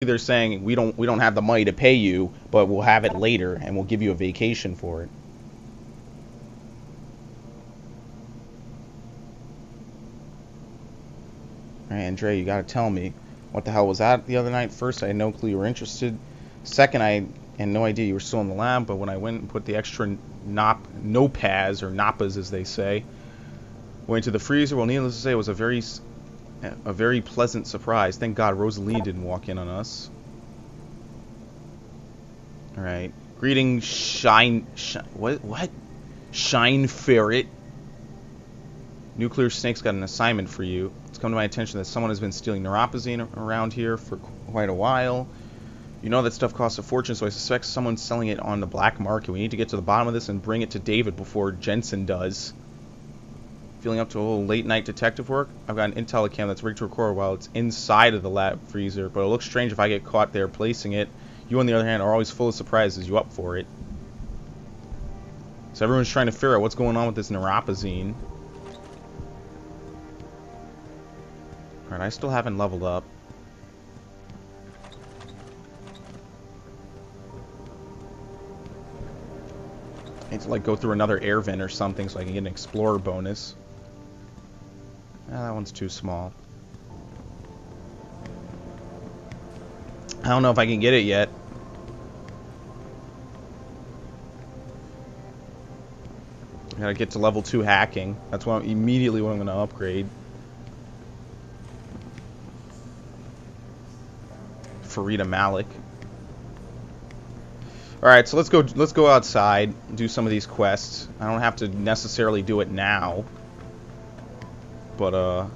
they're saying we don't have the money to pay you, but we'll have it later and we'll give you a vacation for it. All right, Andre, you gotta tell me what the hell was that the other night. First, I had no clue you were interested. Second, I had no idea you were still in the lab. But when I went and put the extra nopas or napas as they say, went to the freezer. Well, needless to say, it was a very pleasant surprise. Thank God Rosalie didn't walk in on us. All right. Greetings, what? Shine Ferret. Nuclear Snake's got an assignment for you. It's come to my attention that someone has been stealing neuropazine around here for quite a while. You know that stuff costs a fortune, so I suspect someone's selling it on the black market. We need to get to the bottom of this and bring it to David before Jensen does. Feeling up to a little late-night detective work? I've got an intel cam that's rigged to record while it's inside of the lab freezer, but it looks strange if I get caught there placing it. You, on the other hand, are always full of surprises. You up for it? So everyone's trying to figure out what's going on with this neuropazine. Alright, I still haven't leveled up. I need to, like, go through another air vent or something so I can get an explorer bonus. That one's too small. I don't know if I can get it yet. I gotta get to level 2 hacking. That's immediately what I'm gonna upgrade. Farida Malik. Alright, so let's go outside and do some of these quests. I don't have to necessarily do it now. But all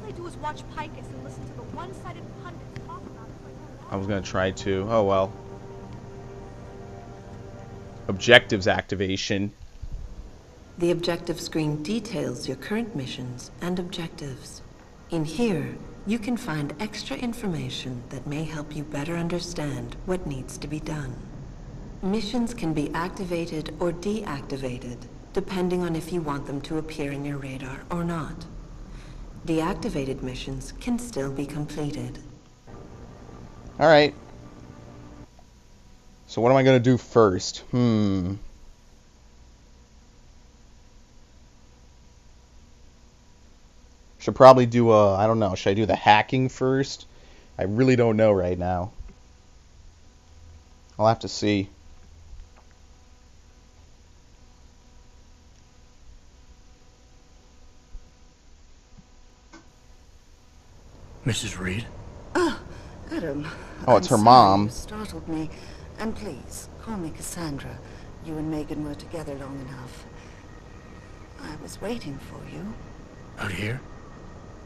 they do is watch Picus and listen to the one-sided pundits talk about it. I was gonna try to. Oh well. Objectives activation. The objective screen details your current missions and objectives. In here, you can find extra information that may help you better understand what needs to be done. Missions can be activated or deactivated, depending on if you want them to appear in your radar or not. Deactivated missions can still be completed. Alright. So what am I gonna do first? Should probably do I don't know, should I do the hacking first? I really don't know right now. I'll have to see. Mrs. Reed? Oh, Adam. Oh, it's her sorry mom. You startled me. And please, call me Cassandra. You and Megan were together long enough. I was waiting for you. Out here?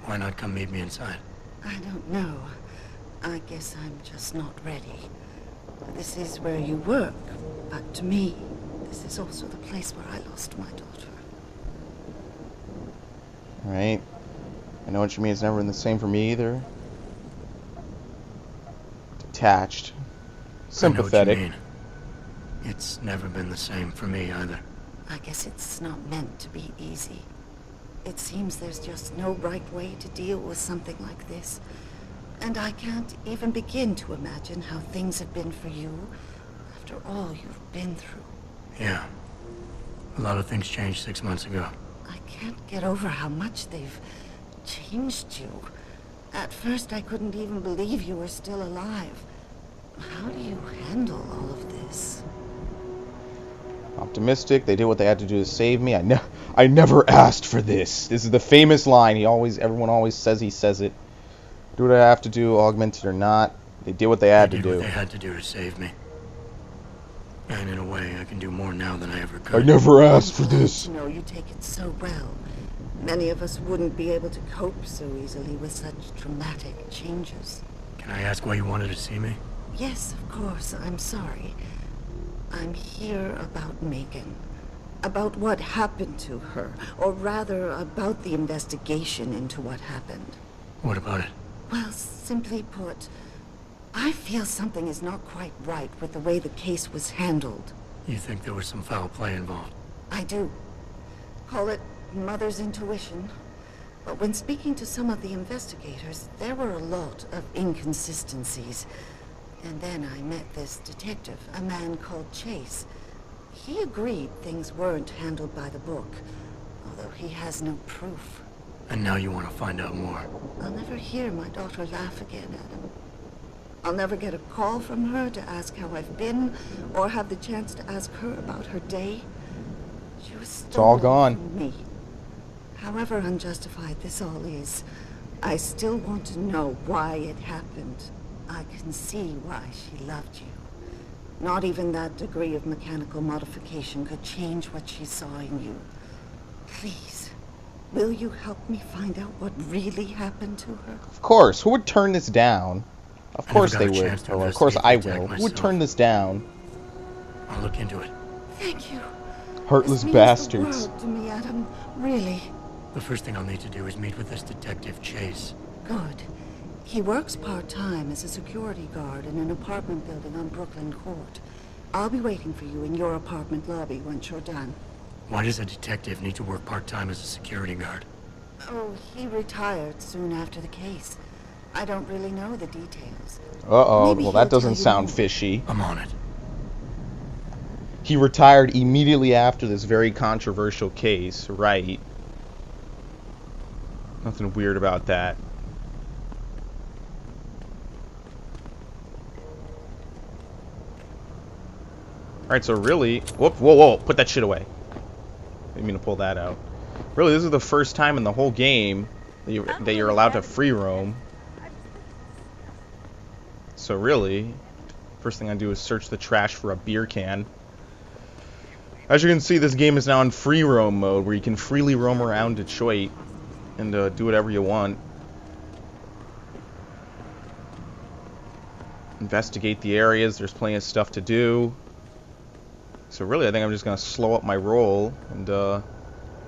Why not come meet me inside? I don't know. I guess I'm just not ready. This is where you work, but to me, this is also the place where I lost my daughter. Alright. I know what you mean, it's never been the same for me either. Detached. Sympathetic. I know what you mean. It's never been the same for me either. I guess it's not meant to be easy. It seems there's just no right way to deal with something like this. And I can't even begin to imagine how things have been for you after all you've been through. Yeah. A lot of things changed 6 months ago. I can't get over how much they've changed you. At first, I couldn't even believe you were still alive. How do you handle all of this? Optimistic. They did what they had to do to save me. I never asked for this. This is the famous line. Everyone always says he says it. Do what I have to do, augmented or not. They did what they had to do. They did what they had to do to save me. And in a way, I can do more now than I ever could. I never asked for this. You know, you take it so well. Many of us wouldn't be able to cope so easily with such dramatic changes. Can I ask why you wanted to see me? Yes, of course. I'm sorry. I'm here about Megan. About what happened to her. Or rather, about the investigation into what happened. What about it? Well, simply put, I feel something is not quite right with the way the case was handled. You think there was some foul play involved? I do. Call it mother's intuition. But when speaking to some of the investigators, there were a lot of inconsistencies. And then I met this detective, a man called Chase. He agreed things weren't handled by the book, although he has no proof. And now you want to find out more. I'll never hear my daughter laugh again, Adam. I'll never get a call from her to ask how I've been, or have the chance to ask her about her day. She was stolen It's all gone. from me. However unjustified this all is, I still want to know why it happened. I can see why she loved you. Not even that degree of mechanical modification could change what she saw in you. Please, will you help me find out what really happened to her? Of course. Who would turn this down? Of course never they got a would. chance to Well, of course I investigate the will. attack Who would turn myself. this down? I'll look into it. Thank you. Heartless This means bastards. the world to me, Adam. Really. The first thing I'll need to do is meet with this detective, Chase. Good. He works part-time as a security guard in an apartment building on Brooklyn Court. I'll be waiting for you in your apartment lobby once you're done. Why does a detective need to work part-time as a security guard? Oh, he retired soon after the case. I don't really know the details. Uh-oh. Maybe Well, he'll that doesn't tell you sound more. fishy. I'm on it. He retired immediately after this very controversial case, right? Nothing weird about that. Alright, so really... Whoop, whoa, whoa, put that shit away. Didn't mean to pull that out. Really, this is the first time in the whole game that you're allowed to free roam. So really, first thing I do is search the trash for a beer can. As you can see, this game is now in free roam mode, where you can freely roam around Detroit and do whatever you want. Investigate the areas, there's plenty of stuff to do. So really, I think I'm just gonna slow up my roll and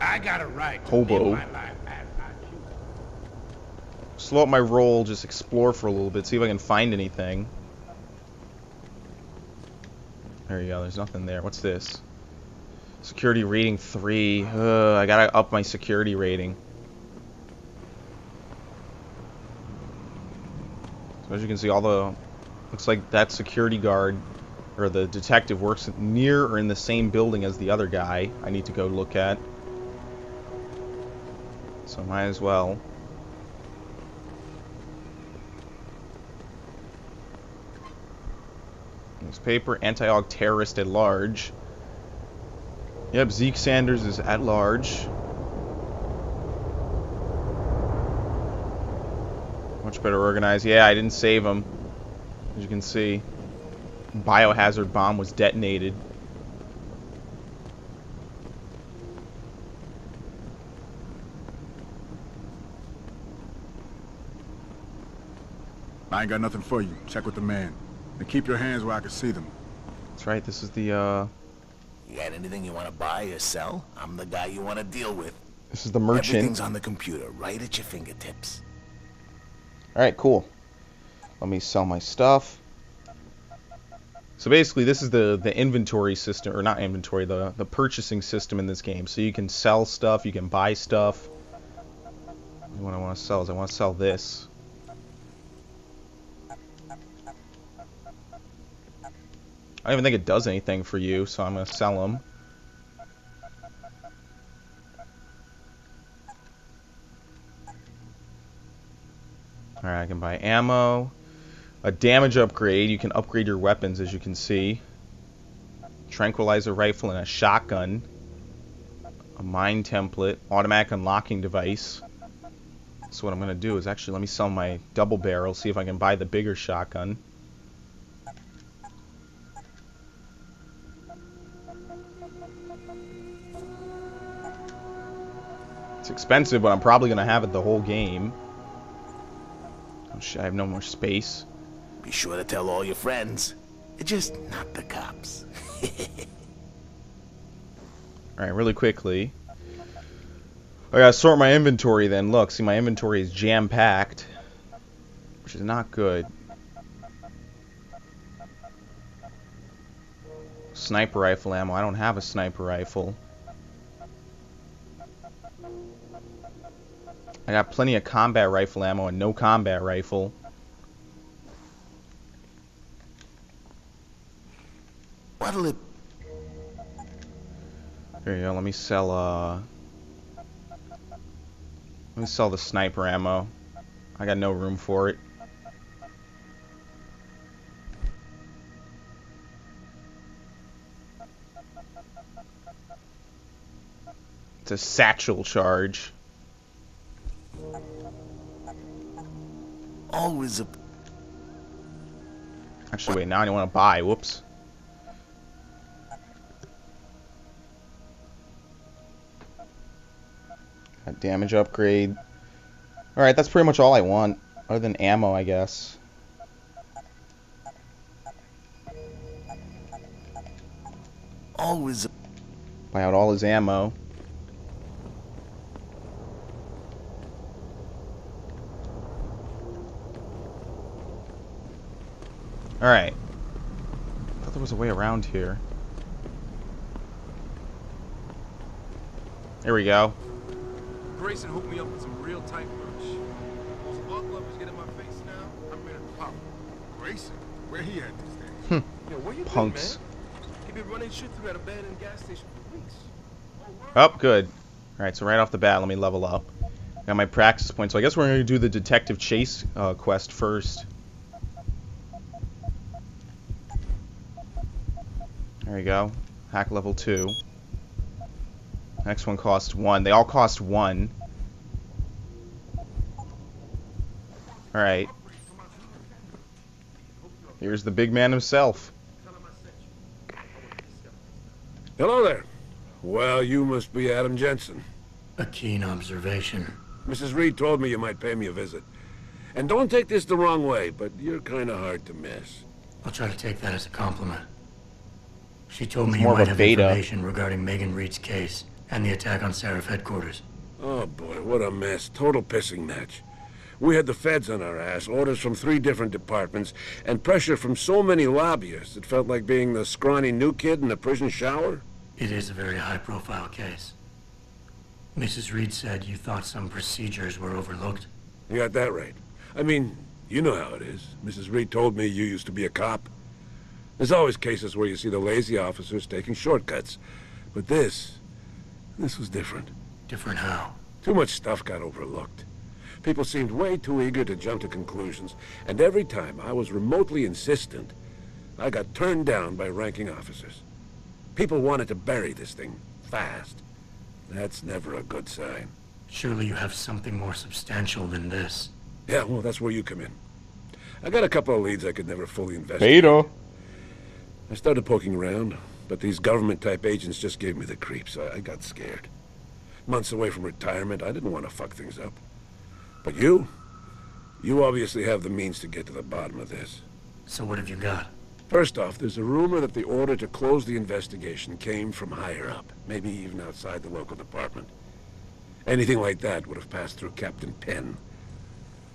I got a right to Hobo. live my life as I choose. slow up my roll, just explore for a little bit, see if I can find anything. There you go, there's nothing there. What's this? Security rating 3. I gotta up my security rating. So as you can see, looks like that security guard, or the detective, works near or in the same building as the other guy I need to go look at. So might as well. Newspaper, anti-aug terrorist at large. Yep, Zeke Sanders is at large. Much better organized. Yeah, I didn't save him. As you can see, biohazard bomb was detonated. I ain't got nothing for you. Check with the man. And keep your hands where I can see them. That's right, this is the, You got anything you want to buy or sell? I'm the guy you want to deal with. this is the merchant. Everything's on the computer, right at your fingertips. Alright, cool. Let me sell my stuff. So basically, this is the inventory system, or not inventory, the purchasing system in this game. So you can sell stuff, you can buy stuff. What I want to sell is I want to sell this. I don't even think it does anything for you, so I'm going to sell them. Alright, I can buy ammo. A damage upgrade. You can upgrade your weapons, as you can see. Tranquilizer rifle and a shotgun. A mine template. Automatic unlocking device. So what I'm going to do is actually let me sell my double barrel, see if I can buy the bigger shotgun. It's expensive, but I'm probably going to have it the whole game. Oh shit, I have no more space. Be sure to tell all your friends. Just not the cops. Alright, really quickly. I gotta sort my inventory then. Look, see, my inventory is jam-packed, which is not good. Sniper rifle ammo. I don't have a sniper rifle. I got plenty of combat rifle ammo and no combat rifle. What'll it... There you go. Let me sell the sniper ammo. I got no room for it. It's a satchel charge. Always a... Actually, wait, now I don't want to buy. Whoops. Got damage upgrade. Alright, that's pretty much all I want. Other than ammo, I guess. Always a... Buy out all his ammo. Alright. I thought there was a way around here. There we go. Grayson hooked me up with some real tight merch. Those bug lovers get in my face now. I'm ready to pop. Grayson, where he at these days? Yo, where you Punks. been, man? He been running shit through that abandoned gas station for weeks. Oh, good. Alright, so right off the bat, let me level up. Got my practice point, so I guess we're going to do the detective chase quest first. There we go. Hack level 2. Next one cost 1. They all cost 1. Alright. Here's the big man himself. Hello there. Well, you must be Adam Jensen. A keen observation. Mrs. Reed told me you might pay me a visit. And don't take this the wrong way, but you're kind of hard to miss. I'll try to take that as a compliment. She told me you more of might a have beta. information regarding Megan Reed's case and the attack on Seraph headquarters. Oh boy, what a mess. Total pissing match. We had the feds on our ass, orders from 3 different departments, and pressure from so many lobbyists it felt like being the scrawny new kid in the prison shower. It is a very high-profile case. Mrs. Reed said you thought some procedures were overlooked. You got that right. I mean, you know how it is. Mrs. Reed told me you used to be a cop. There's always cases where you see the lazy officers taking shortcuts. But this was different. Different how? Too much stuff got overlooked. People seemed way too eager to jump to conclusions, and every time I was remotely insistent, I got turned down by ranking officers. People wanted to bury this thing fast. That's never a good sign. Surely you have something more substantial than this. Yeah, well, that's where you come in. I got a couple of leads I could never fully investigate. Beta. I started poking around, but these government-type agents just gave me the creeps. I got scared. Months away from retirement, I didn't want to fuck things up. But you obviously have the means to get to the bottom of this. So what have you got? First off, there's a rumor that the order to close the investigation came from higher up, maybe even outside the local department. Anything like that would have passed through Captain Penn.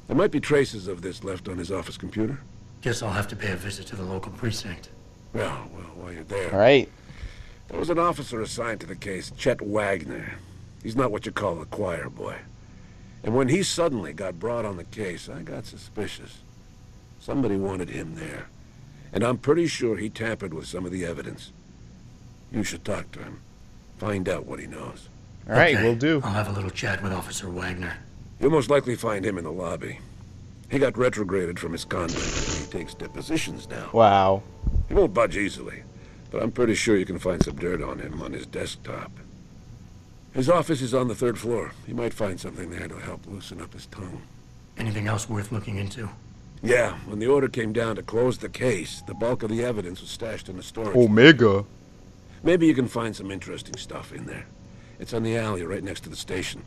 There might be traces of this left on his office computer. Guess I'll have to pay a visit to the local precinct. Well, while you're there... Alright. There was an officer assigned to the case, Chet Wagner. He's not what you call a choir boy. And when he suddenly got brought on the case, I got suspicious. Somebody wanted him there. And I'm pretty sure he tampered with some of the evidence. You should talk to him. Find out what he knows. Alright, Okay, will do. I'll have a little chat with Officer Wagner. You'll most likely find him in the lobby. He got retrograded from his convent. He takes depositions now. Wow. He won't budge easily, but I'm pretty sure you can find some dirt on him on his desktop. His office is on the 3rd floor. You might find something there to help loosen up his tongue. Anything else worth looking into? Yeah, when the order came down to close the case, the bulk of the evidence was stashed in the storage. Omega. Maybe you can find some interesting stuff in there. It's on the alley right next to the station.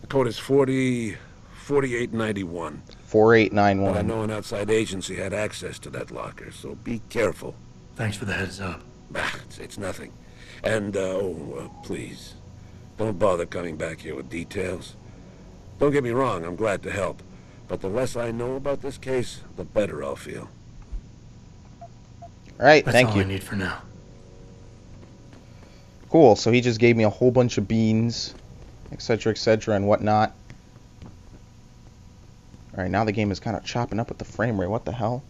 The code is 4891. 4891. But I know an outside agency had access to that locker, so be careful. Thanks for the heads up. Bah, it's nothing. And, please, don't bother coming back here with details. Don't get me wrong, I'm glad to help. But the less I know about this case, the better I'll feel. Alright, That's thank all you. I need for now. Cool, so he just gave me a whole bunch of beans, etc., etc., and whatnot. Alright, now the game is kind of chopping up with the frame rate. What the hell?